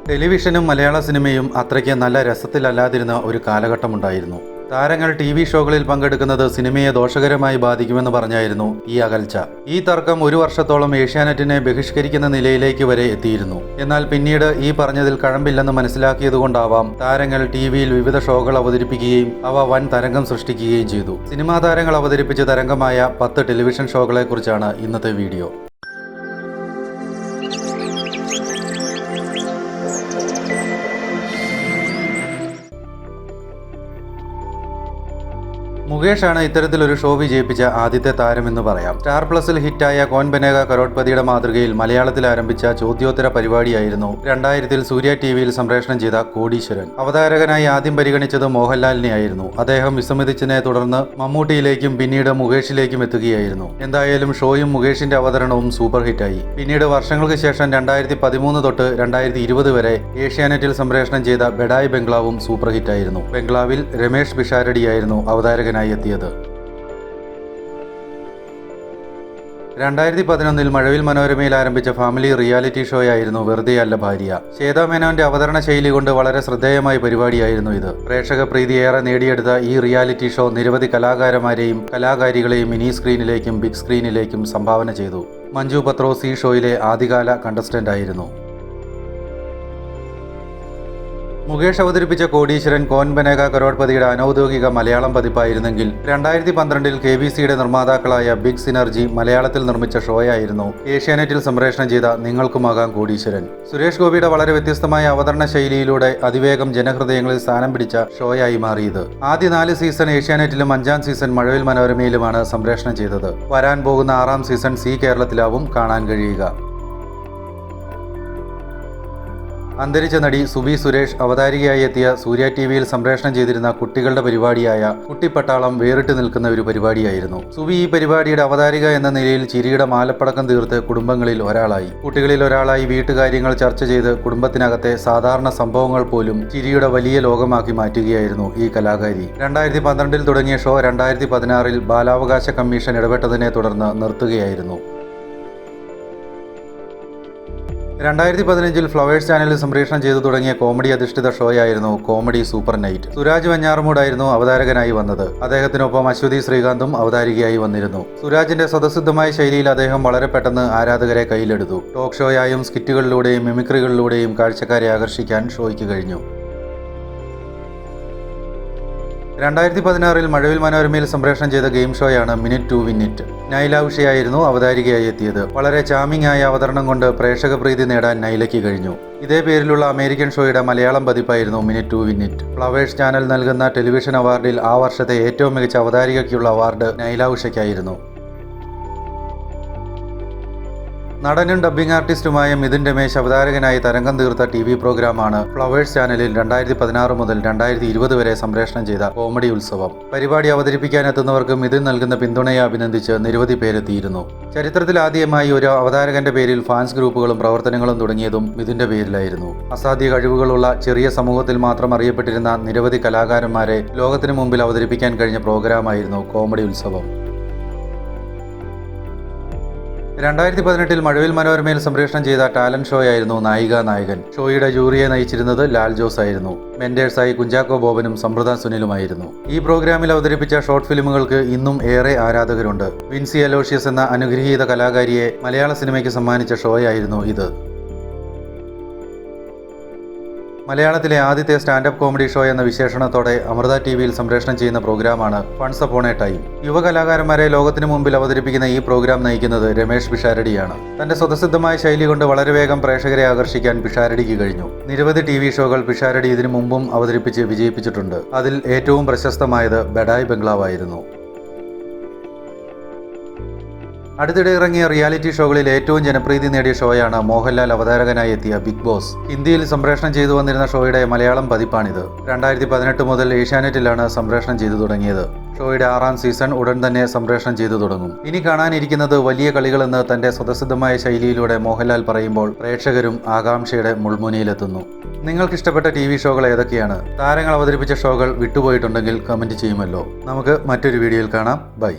ടെലിവിഷനും മലയാള സിനിമയും അത്രയ്ക്ക് നല്ല രസത്തിലല്ലാതിരുന്ന ഒരു കാലഘട്ടമുണ്ടായിരുന്നു. താരങ്ങൾ TV ഷോകളിൽ പങ്കെടുക്കുന്നത് സിനിമയെ ദോഷകരമായി ബാധിക്കുമെന്ന് പറഞ്ഞായിരുന്നു ഈ അകൽച്ച. ഈ തർക്കം ഒരു വർഷത്തോളം ഏഷ്യാനെറ്റിനെ ബഹിഷ്കരിക്കുന്ന നിലയിലേക്ക് വരെ എത്തിയിരുന്നു. എന്നാൽ പിന്നീട് ഈ പറഞ്ഞതിൽ കഴമ്പില്ലെന്ന് മനസ്സിലാക്കിയതുകൊണ്ടാവാം താരങ്ങൾ TV-യിൽ വിവിധ ഷോകൾ അവതരിപ്പിക്കുകയും അവ വൻ തരംഗം സൃഷ്ടിക്കുകയും ചെയ്തു. സിനിമാ താരങ്ങൾ അവതരിപ്പിച്ച തരംഗമായ 10 ടെലിവിഷൻ ഷോകളെക്കുറിച്ചാണ് ഇന്നത്തെ വീഡിയോ. മുകേഷാണ് ഇത്തരത്തിലൊരു ഷോ വിജയിപ്പിച്ച ആദ്യത്തെ താരമെന്ന് പറയാം. സ്റ്റാർ പ്ലസിൽ ഹിറ്റായ കോൻ ബനേഗ കരോഡ്പതിയുടെ മാതൃകയിൽ മലയാളത്തിൽ ആരംഭിച്ച ചോദ്യോത്തര പരിപാടിയായിരുന്നു 2000-ൽ സൂര്യ TV-യിൽ സംപ്രേഷണം ചെയ്ത കോടീശ്വരൻ. അവതാരകനായി ആദ്യം പരിഗണിച്ചത് മോഹൻലാലിനെയായിരുന്നു. അദ്ദേഹം വിസമ്മതിച്ചതിനെ തുടർന്ന് മമ്മൂട്ടിയിലേക്കും പിന്നീട് മുകേഷിലേക്കും എത്തുകയായിരുന്നു. എന്തായാലും ഷോയും മുകേഷിന്റെ അവതരണവും സൂപ്പർ ഹിറ്റായി. പിന്നീട് വർഷങ്ങൾക്ക് ശേഷം 2013 തൊട്ട് 2020 വരെ ഏഷ്യാനെറ്റിൽ സംപ്രേഷണം ചെയ്ത ബഡായി ബംഗ്ലാവും സൂപ്പർ ഹിറ്റായിരുന്നു. ബംഗ്ലാവിൽ രമേഷ് പിഷാരടിയായിരുന്നു അവതാരകനായി എത്തിയത്. 2011-ൽ മഴവിൽ മനോരമയിൽ ആരംഭിച്ച ഫാമിലി റിയാലിറ്റി ഷോയായിരുന്നു വെറുതെയല്ല ഭാര്യ. ശ്വേതാ മേനോന്റെ അവതരണ ശൈലി കൊണ്ട് വളരെ ശ്രദ്ധേയമായ പരിപാടിയായിരുന്നു ഇത്. പ്രേക്ഷക പ്രീതി ഏറെ നേടിയെടുത്ത ഈ റിയാലിറ്റി ഷോ നിരവധി കലാകാരന്മാരെയും കലാകാരികളെയും മിനി സ്ക്രീനിലേക്കും ബിഗ് സ്ക്രീനിലേക്കും സംഭാവന ചെയ്തു. മഞ്ജു പത്രോസ് ഈ ഷോയിലെ ആദ്യകാല കണ്ടസ്റ്റന്റ് ആയിരുന്നു. മുകേഷ് അവതരിപ്പിച്ച കോടീശ്വരൻ കോൻ ബനേഗ കരോഡ്പതിയുടെ അനൗദ്യോഗിക മലയാളം പതിപ്പായിരുന്നെങ്കിൽ 2012-ൽ KBCയുടെ നിർമ്മാതാക്കളായ ബിഗ് സിനർജി മലയാളത്തിൽ നിർമ്മിച്ച ഷോയായിരുന്നു ഏഷ്യാനെറ്റിൽ സംപ്രേഷണം ചെയ്ത നിങ്ങൾക്കുമാകാം കോടീശ്വരൻ. സുരേഷ് ഗോപിയുടെ വളരെ വ്യത്യസ്തമായ അവതരണ ശൈലിയിലൂടെ അതിവേഗം ജനഹൃദയങ്ങളിൽ സ്ഥാനം പിടിച്ച ഷോയായി മാറിയത്. ആദ്യ 4 സീസൺ ഏഷ്യാനെറ്റിലും 5-ാം സീസൺ മഴവിൽ മനോരമയിലുമാണ് സംപ്രേഷണം ചെയ്തത്. വരാൻ പോകുന്ന 6-ാം സീസൺ സി കേരളത്തിലാവും കാണാൻ കഴിയുക. അന്തരിച്ച നടി സുബി സുരേഷ് അവതാരികയായി എത്തിയ സൂര്യ TV-യിൽ സംപ്രേഷണം ചെയ്തിരുന്ന കുട്ടികളുടെ പരിപാടിയായ കുട്ടിപ്പട്ടാളം വേറിട്ട് നിൽക്കുന്ന ഒരു പരിപാടിയായിരുന്നു. സുബി ഈ പരിപാടിയുടെ അവതാരിക എന്ന നിലയിൽ ചിരിയുടെ മാലപ്പടക്കം തീർത്ത് കുടുംബങ്ങളിൽ ഒരാളായി. കുട്ടികളിൽ ഒരാളായി വീട്ടുകാര്യങ്ങൾ ചർച്ച ചെയ്ത് കുടുംബത്തിനകത്തെ സാധാരണ സംഭവങ്ങൾ പോലും ചിരിയുടെ വലിയ ലോകമാക്കി മാറ്റുകയായിരുന്നു ഈ കലാകാരി. 2012-ൽ തുടങ്ങിയ ഷോ 2016-ൽ ബാലാവകാശ കമ്മീഷൻ ഇടപെട്ടതിനെ തുടർന്ന് നിർത്തുകയായിരുന്നു. 2015-ൽ ഫ്ലവേഴ്സ് ചാനലിൽ സംപ്രേഷണം ചെയ്തു തുടങ്ങിയ കോമഡി അധിഷ്ഠിത ഷോയായിരുന്നു കോമഡി സൂപ്പർ നൈറ്റ്. സുരാജ് വെഞ്ഞാറമൂടായിരുന്നു അവതാരകനായി വന്നത്. അദ്ദേഹത്തിനൊപ്പം അശ്വതി ശ്രീകാന്തും അവതാരികയായി വന്നിരുന്നു. സുരാജിന്റെ സ്വതസിദ്ധമായ ശൈലിയിൽ അദ്ദേഹം വളരെ പെട്ടെന്ന് ആരാധകരെ കയ്യിലെടുത്തു. ടോക്ക് ഷോയായും സ്കിറ്റുകളിലൂടെയും മിമിക്രികളിലൂടെയും കാഴ്ചക്കാരെ ആകർഷിക്കാൻ ഷോയ്ക്ക് കഴിഞ്ഞു. 2016-ൽ മഴവിൽ മനോരമയിൽ സംപ്രേഷണം ചെയ്ത ഗെയിം ഷോയാണ് minute to win it. Naila ഉഷയായിരുന്നു അവതാരികയായി എത്തിയത്. വളരെ ചാമിംഗ് ആയ അവതരണം കൊണ്ട് പ്രേക്ഷക പ്രീതി നേടാൻ നൈലയ്ക്ക് കഴിഞ്ഞു. ഇതേ പേരിലുള്ള അമേരിക്കൻ ഷോയുടെ മലയാളം പതിപ്പായിരുന്നു minute to win it. Flowers channel നൽകുന്ന ടെലിവിഷൻ അവാർഡിൽ ആ വർഷത്തെ ഏറ്റവും മികച്ച അവതാരികയ്ക്കുള്ള അവാർഡ് നൈല ഉഷയ്ക്കായിരുന്നു. നടനും ഡബ്ബിംഗ് ആർട്ടിസ്റ്റുമായ മിഥുൻ രമേശ് അവതാരകനായി തരംഗം തീർത്ത TV പ്രോഗ്രാമാണ് ഫ്ലവേഴ്സ് ചാനലിൽ 2016 മുതൽ 2020 വരെ സംപ്രേഷണം ചെയ്ത കോമഡി ഉത്സവം. പരിപാടി അവതരിപ്പിക്കാനെത്തുന്നവർക്ക് മിഥുൻ നൽകുന്ന പിന്തുണയെ അഭിനന്ദിച്ച് നിരവധി പേരെത്തിയിരുന്നു. ചരിത്രത്തിൽ ആദ്യമായി ഒരു അവതാരകന്റെ പേരിൽ ഫാൻസ് ഗ്രൂപ്പുകളും പ്രവർത്തനങ്ങളും തുടങ്ങിയതും മിഥുന്റെ പേരിലായിരുന്നു. അസാധ്യ കഴിവുകളുള്ള ചെറിയ സമൂഹത്തിൽ മാത്രം അറിയപ്പെട്ടിരുന്ന നിരവധി കലാകാരന്മാരെ ലോകത്തിനു മുമ്പിൽ അവതരിപ്പിക്കാൻ കഴിഞ്ഞ പ്രോഗ്രാമായിരുന്നു കോമഡി ഉത്സവം. 2018-ൽ മഴവിൽ മനോരമയിൽ സംപ്രേഷണം ചെയ്ത ടാലന്റ് ഷോയായിരുന്നു നായിക നായകൻ. ഷോയുടെ ജൂറിയെ നയിച്ചിരുന്നത് ലാൽ ജോസ് ആയിരുന്നു. മെന്റേഴ്സായി കുഞ്ചാക്കോ ബോബനും സമൃദ്ധ സുനിലുമായിരുന്നു. ഈ പ്രോഗ്രാമിൽ അവതരിപ്പിച്ച ഷോർട്ട് ഫിലിമുകൾക്ക് ഇന്നും ഏറെ ആരാധകരുണ്ട്. വിൻസി അലോഷ്യസ് എന്ന അനുഗ്രഹീത കലാകാരിയെ മലയാള സിനിമയ്ക്ക് സമ്മാനിച്ച ഷോയായിരുന്നു ഇത്. മലയാളത്തിലെ ആദ്യത്തെ സ്റ്റാൻഡപ്പ് കോമഡി ഷോ എന്ന വിശേഷണത്തോടെ അമൃത TV-യിൽ സംപ്രേഷണം ചെയ്യുന്ന പ്രോഗ്രാമാണ് വൺസ് അപ്പോൺ എ ടൈം. യുവകലാകാരന്മാരെ ലോകത്തിനു മുമ്പിൽ അവതരിപ്പിക്കുന്ന ഈ പ്രോഗ്രാം നയിക്കുന്നത് രമേഷ് പിഷാരടിയാണ്. തന്റെ സ്വതസിദ്ധമായ ശൈലി കൊണ്ട് വളരെ വേഗം പ്രേക്ഷകരെ ആകർഷിക്കാൻ പിഷാരടിക്ക് കഴിഞ്ഞു. നിരവധി TV ഷോകൾ പിഷാരടി ഇതിനു മുമ്പും അവതരിപ്പിച്ച് വിജയിപ്പിച്ചിട്ടുണ്ട്. അതിൽ ഏറ്റവും പ്രശസ്തമായത് ബഡായി ബംഗ്ലാവായിരുന്നു. അടുത്തിടെ ഇറങ്ങിയ റിയാലിറ്റി ഷോകളിൽ ഏറ്റവും ജനപ്രീതി നേടിയ ഷോയാണ് മോഹൻലാൽ അവതാരകനായി എത്തിയ ബിഗ് ബോസ്. ഹിന്ദിയിൽ സംപ്രേഷണം ചെയ്തു വന്നിരുന്ന ഷോയുടെ മലയാളം പതിപ്പാണിത്. 2018 മുതൽ ഏഷ്യാനെറ്റിലാണ് സംപ്രേഷണം ചെയ്തു തുടങ്ങിയത്. ഷോയുടെ 6-ാം സീസൺ ഉടൻ തന്നെ സംപ്രേഷണം ചെയ്തു തുടങ്ങും. ഇനി കാണാനിരിക്കുന്നത് വലിയ കളികളെന്ന് തന്റെ സ്വതസിദ്ധമായ ശൈലിയിലൂടെ മോഹൻലാൽ പറയുമ്പോൾ പ്രേക്ഷകരും ആകാംക്ഷയുടെ മുൾമുനയിലെത്തുന്നു. നിങ്ങൾക്കിഷ്ടപ്പെട്ട TV ഷോകൾ ഏതൊക്കെയാണ്? താരങ്ങൾ അവതരിപ്പിച്ച ഷോകൾ വിട്ടുപോയിട്ടുണ്ടെങ്കിൽ കമന്റ് ചെയ്യുമല്ലോ. നമുക്ക് മറ്റൊരു വീഡിയോയിൽ കാണാം. ബൈ.